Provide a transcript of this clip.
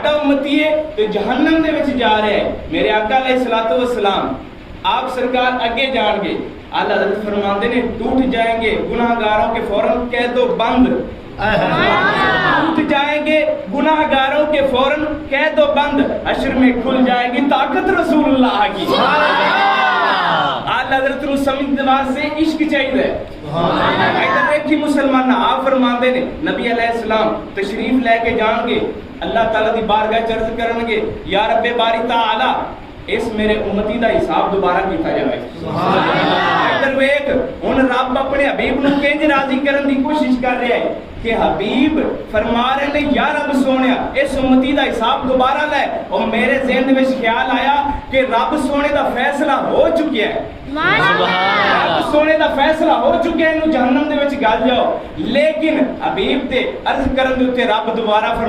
ساڈا امتی ہے تو جہنم دے وچ جا رہا ہے. میرے آقا علیہ الصلوۃ والسلام آپ سرکار اگے جان گے. اعلیٰ حضرت فرماتے ہیں ٹوٹ جائیں گے گناہ گاروں کے فوراً کہہ دو بند. ٹوٹ جائیں گے گناہ گاروں کے فوراً کہہ دو بند. حشر میں کھل جائے گی طاقت رسول اللہ کی. اعلیٰ حضرت نو سمجھنے واسطے عشق چاہیے. ادھر دیکھی مسلمان آپ فرماندے نے نبی علیہ السلام تشریف لے کے جان گے اللہ تعالیٰ دی بارگاہ چ عرض کرن گے یا رب باری تعالی اس میرے امتی دا حساب دوبارہ کیتا جائے. ادھر ویکھ ہن رب اپنے حبیب نو کنج راضی کرن دی کوشش کر رہا ہے کہ حبیب فرما رہے ہیں یا رب سونیا اس امتی دا حساب دوبارہ لے. اور میرے ذہن میں خیال آیا کہ رب سونے دا فیصلہ ہو چکیا ہے. رب سونے دا فیصلہ ہو چکیا ہے, انہوں جہنم دے وچ گل جاؤ. لیکن حبیب تے عرض کرن دے اوتے رب دوبارہ